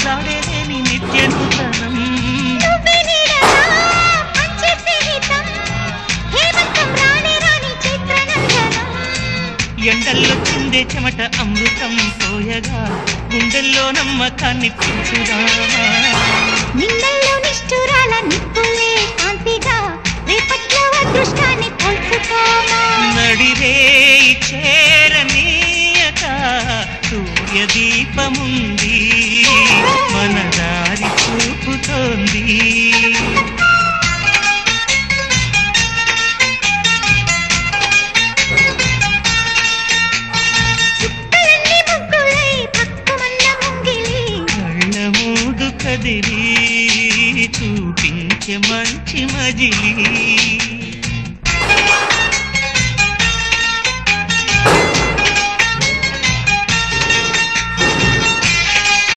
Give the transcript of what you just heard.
జాడేలేని నిత్య నూతనం ఎండల్లో చిందే చెమట అమృతం పోయగా గుండెల్లో నమ్మకాన్ని పెంచుదామా నిన్నల్లో నిష్ఠురాల నిప్పులే శాంతిగా రేపట్లో అదృష్టాన్ని పోల్చుకోమా నడిరే చేరనీయక సూర్యదీపముంది మన దారి చూపుతోంది కదిలి చూపించే మంచి మజిలీ